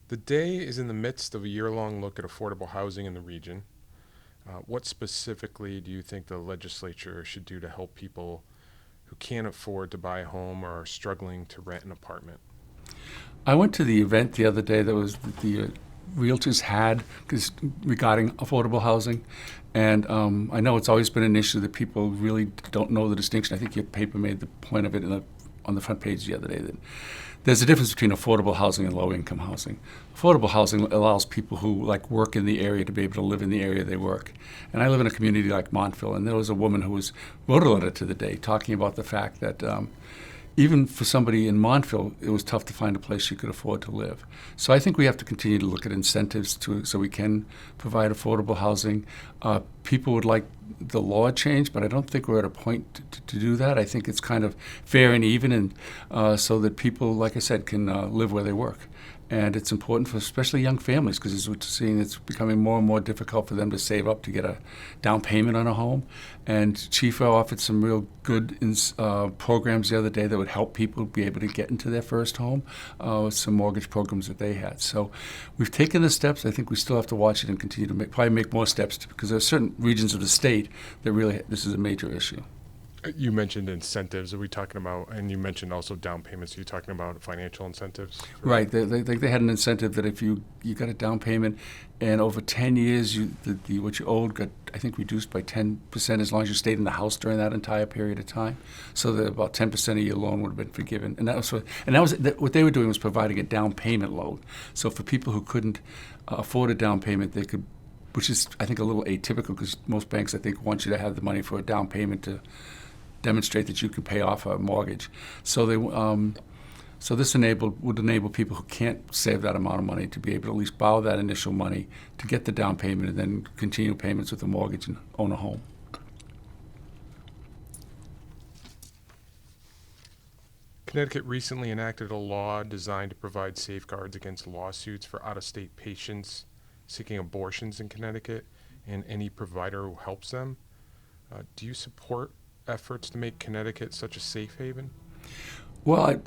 The day is in the midst of a year-long look at affordable housing in the region. What specifically do you think the legislature should do to help people who can't afford to buy a home or are struggling to rent an apartment? I went to the event the other day that was the realtors had regarding affordable housing, and I know it's always been an issue that people really don't know the distinction. I think your paper made the point of it on the front page the other day that there's a difference between affordable housing and low-income housing. Affordable housing allows people who work in the area to be able to live in the area they work. And I live in a community like Montville, and there was a woman who wrote a letter to the day talking about the fact that even for somebody in Montville, it was tough to find a place she could afford to live. So I think we have to continue to look at incentives so we can provide affordable housing. People would like the law changed, but I don't think we're at a point to do that. I think it's kind of fair and even, and so that people, like I said, can live where they work. And it's important for especially young families because as we're seeing, it's becoming more and more difficult for them to save up to get a down payment on a home. And Chief offered some real good programs the other day that would help people be able to get into their first home with some mortgage programs that they had. So we've taken the steps. I think we still have to watch it and continue to probably make more steps because there are certain regions of the state that really this is a major issue. You mentioned incentives. Are we talking about, and you mentioned also down payments. Are you talking about financial incentives? Right. They had an incentive that if you got a down payment and over 10 years, what you owed got, I think, reduced by 10% as long as you stayed in the house during that entire period of time. So that about 10% of your loan would have been forgiven. And that was what they were doing was providing a down payment loan. So for people who couldn't afford a down payment, they could, which is, I think, a little atypical because most banks, I think, want you to have the money for a down payment to demonstrate that you can pay off a mortgage. So this would enable people who can't save that amount of money to be able to at least borrow that initial money to get the down payment and then continue payments with the mortgage and own a home. Connecticut recently enacted a law designed to provide safeguards against lawsuits for out-of-state patients seeking abortions in Connecticut and any provider who helps them. Do you support efforts to make Connecticut such a safe haven? Well,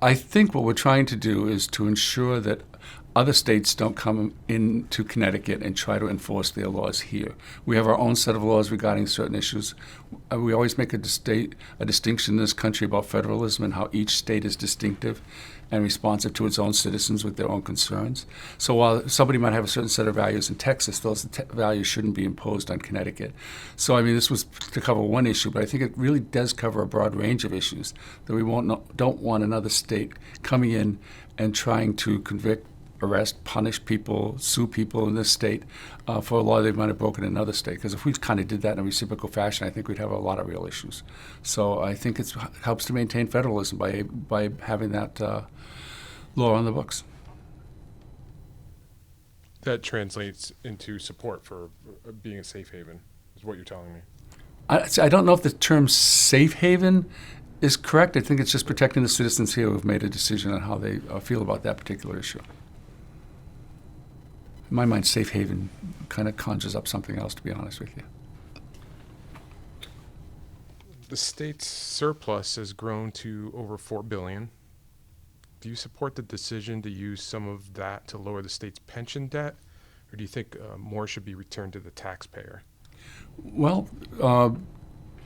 I think what we're trying to do is to ensure that other states don't come into Connecticut and try to enforce their laws here. We have our own set of laws regarding certain issues. We always make a distinction in this country about federalism and how each state is distinctive and responsive to its own citizens with their own concerns. So while somebody might have a certain set of values in Texas, those values shouldn't be imposed on Connecticut. So, I mean, this was to cover one issue, but I think it really does cover a broad range of issues that we don't want another state coming in and trying to convict, arrest, punish people, sue people in this state for a law they might have broken in another state. Because if we kind of did that in a reciprocal fashion, I think we'd have a lot of real issues. So I think it helps to maintain federalism by having that law on the books. That translates into support for being a safe haven, is what you're telling me. I don't know if the term safe haven is correct. I think it's just protecting the citizens here who have made a decision on how they feel about that particular issue. In my mind, safe haven kind of conjures up something else, to be honest with you. The state's surplus has grown to over $4 billion. Do you support the decision to use some of that to lower the state's pension debt, or do you think more should be returned to the taxpayer? Well,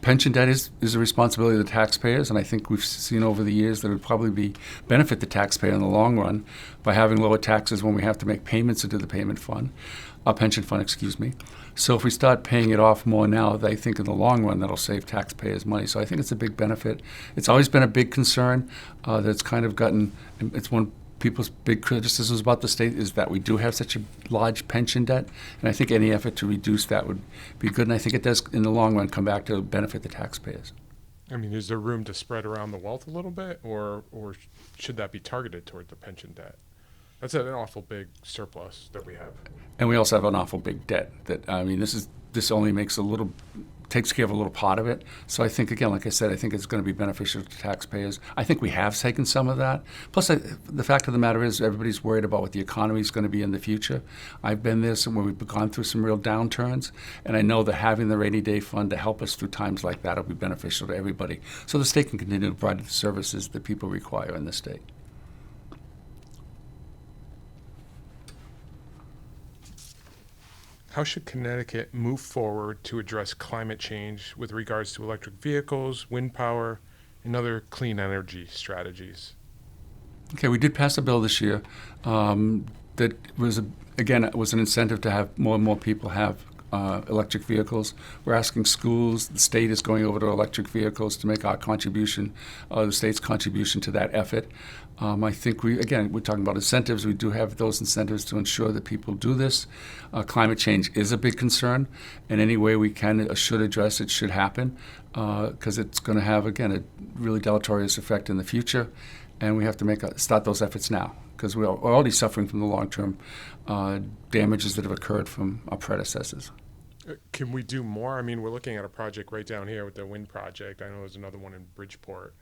pension debt is a responsibility of the taxpayers, and I think we've seen over the years that it would probably benefit the taxpayer in the long run by having lower taxes when we have to make payments into the pension fund, excuse me. So if we start paying it off more now, I think in the long run that'll save taxpayers money. So I think it's a big benefit. It's always been a big concern that's kind of it's one people's big criticisms about the state is that we do have such a large pension debt, and I think any effort to reduce that would be good, and I think it does, in the long run, come back to benefit the taxpayers. I mean, is there room to spread around the wealth a little bit, or should that be targeted toward the pension debt? That's an awful big surplus that we have. And we also have an awful big debt that, I mean, this only takes care of a little part of it. So I think, again, like I said, I think it's going to be beneficial to taxpayers. I think we have taken some of that. Plus, the fact of the matter is everybody's worried about what the economy is going to be in the future. I've been there when we've gone through some real downturns, and I know that having the rainy day fund to help us through times like that will be beneficial to everybody. So the state can continue to provide the services that people require in the state. How should Connecticut move forward to address climate change with regards to electric vehicles, wind power, and other clean energy strategies? Okay, we did pass a bill this year that was, again, it was an incentive to have more and more people have electric vehicles. We're asking schools, the state is going over to electric vehicles to make our contribution, the state's contribution to that effort. I think we're talking about incentives. We do have those incentives to ensure that people do this. Climate change is a big concern, and any way we can should address it should happen, because it's going to have, again, a really deleterious effect in the future, and we have to start those efforts now, because we're already suffering from the long-term damages that have occurred from our predecessors. Can we do more? I mean, we're looking at a project right down here with the wind project. I know there's another one in Bridgeport.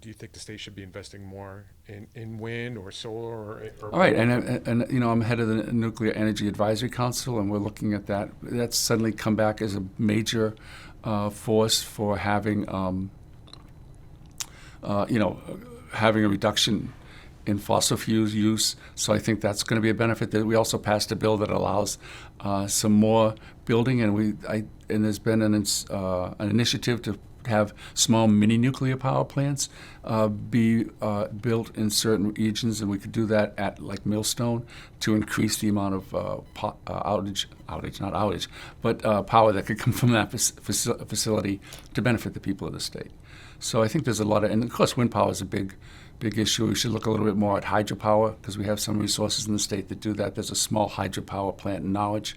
Do you think the state should be investing more in wind or solar? Or All right, and I'm head of the Nuclear Energy Advisory Council, and we're looking at that. That's suddenly come back as a major force for having, having a reduction in fossil fuel use. So I think that's going to be a benefit. That we also passed a bill that allows some more building, and there's been an initiative to have small mini nuclear power plants be built in certain regions, and we could do that at like Millstone to increase the amount of power that could come from that facility to benefit the people of the state. So I think there's a lot of, and of course wind power is a big issue. We should look a little bit more at hydropower, because we have some resources in the state that do that. There's a small hydropower plant in Norwich,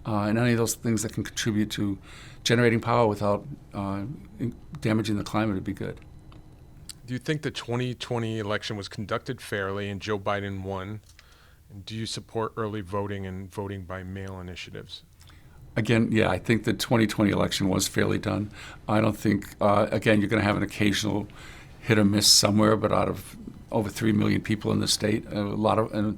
and any of those things that can contribute to generating power without damaging the climate would be good. Do you think the 2020 election was conducted fairly and Joe Biden won? And do you support early voting and voting by mail initiatives? Again, yeah, I think the 2020 election was fairly done. I don't think, again, you're going to have an occasional hit or miss somewhere, but out of over 3 million people in the state, a lot of, and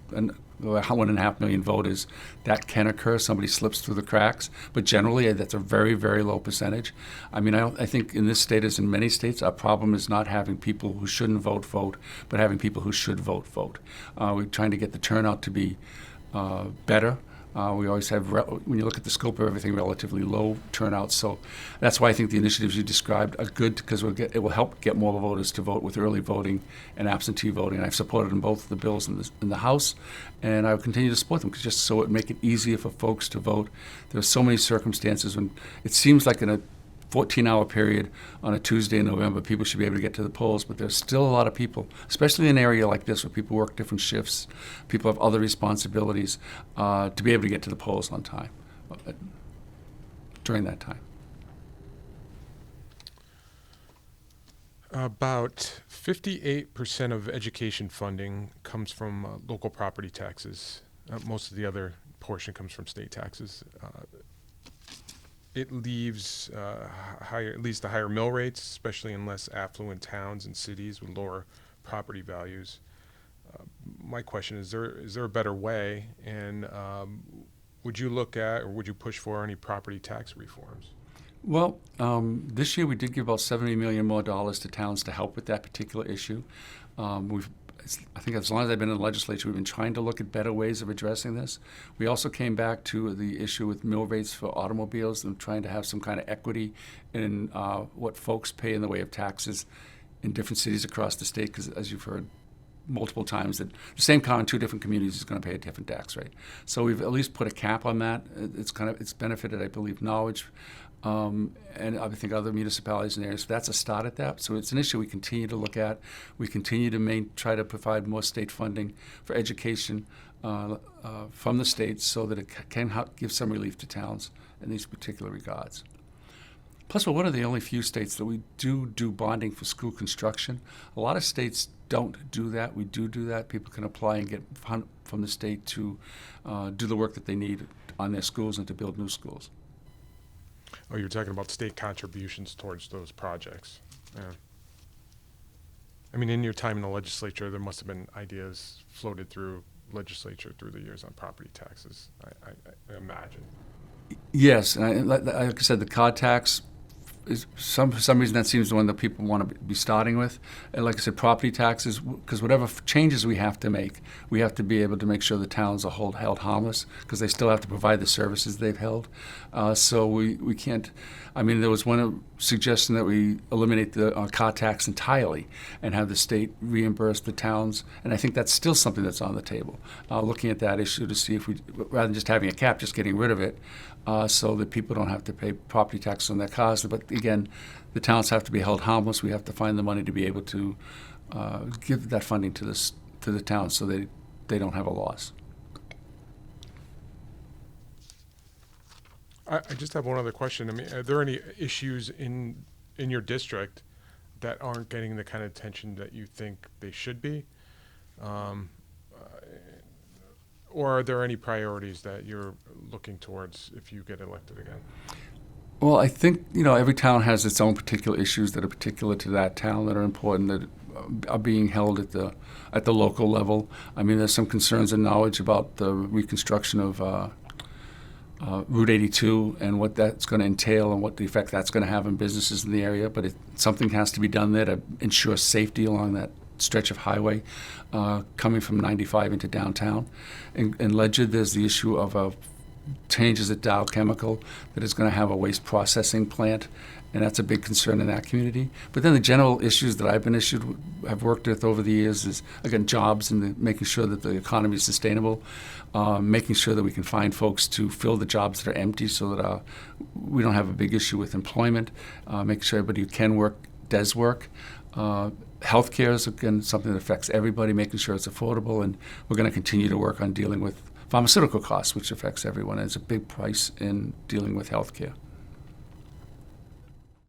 1.5 million voters, that can occur. Somebody slips through the cracks, but generally that's a very, very low percentage. I mean, I think in this state, as in many states, our problem is not having people who shouldn't vote, but having people who should vote. We're trying to get the turnout to be better. We always have, when you look at the scope of everything, relatively low turnout. So that's why I think the initiatives you described are good, because it will help get more voters to vote with early voting and absentee voting. And I've supported in both the bills in the House, and I will continue to support them, just so it make it easier for folks to vote. There are so many circumstances when it seems like in a 14-hour period on a Tuesday in November, people should be able to get to the polls, but there's still a lot of people, especially in an area like this where people work different shifts, people have other responsibilities, to be able to get to the polls on time during that time. About 58% of education funding comes from local property taxes. Most of the other portion comes from state taxes. It leaves at least the higher mill rates, especially in less affluent towns and cities with lower property values. My question is there a better way? And would you look at, or would you push for any property tax reforms? Well, this year we did give about $70 million more to towns to help with that particular issue. I think as long as I've been in the legislature, we've been trying to look at better ways of addressing this. We also came back to the issue with mill rates for automobiles and trying to have some kind of equity in what folks pay in the way of taxes in different cities across the state, because as you've heard multiple times, that the same car in two different communities is going to pay a different tax rate. So we've at least put a cap on that. It's benefited, I believe, Norwich, and I think other municipalities and areas. So that's a start at that. So it's an issue we continue to look at. We continue to try to provide more state funding for education from the states, so that it can give some relief to towns in these particular regards. Plus, we're one of the only few states that we do bonding for school construction. A lot of states don't do that. We do that. People can apply and get fund from the state to do the work that they need on their schools and to build new schools. Oh, you're talking about state contributions towards those projects. Yeah. I mean, in your time in the legislature, there must have been ideas floated through legislature through the years on property taxes, I imagine. Yes, and like I said, the car tax for some reason that seems the one that people want to be starting with. And like I said, property taxes, because whatever changes we have to make, we have to be able to make sure the towns are held harmless, because they still have to provide the services they've held. So we can't. I mean, there was one suggestion that we eliminate the car tax entirely and have the state reimburse the towns, and I think that's still something that's on the table. Looking at that issue to see if we, rather than just having a cap, just getting rid of it, so that people don't have to pay property taxes on their cars. But again, the towns have to be held harmless. We have to find the money to be able to give that funding to the towns so they don't have a loss. I just have one other question. I mean, are there any issues in your district that aren't getting the kind of attention that you think they should be? Or are there any priorities that you're looking towards if you get elected again? Well, I think, every town has its own particular issues that are particular to that town that are important, that are being held at the local level. I mean, there's some concerns and knowledge about the reconstruction of Route 82 and what that's going to entail and what the effect that's going to have on businesses in the area. But something has to be done there to ensure safety along that stretch of highway coming from 95 into downtown. In Ledyard, there's the issue of changes at Dow Chemical that is going to have a waste processing plant, and that's a big concern in that community. But then the general issues that I've have worked with over the years is, again, jobs and making sure that the economy is sustainable, making sure that we can find folks to fill the jobs that are empty so that we don't have a big issue with employment, making sure everybody who can work does work. Healthcare is, again, something that affects everybody, making sure it's affordable, and we're going to continue to work on dealing with pharmaceutical costs, which affects everyone. It's a big price in dealing with healthcare.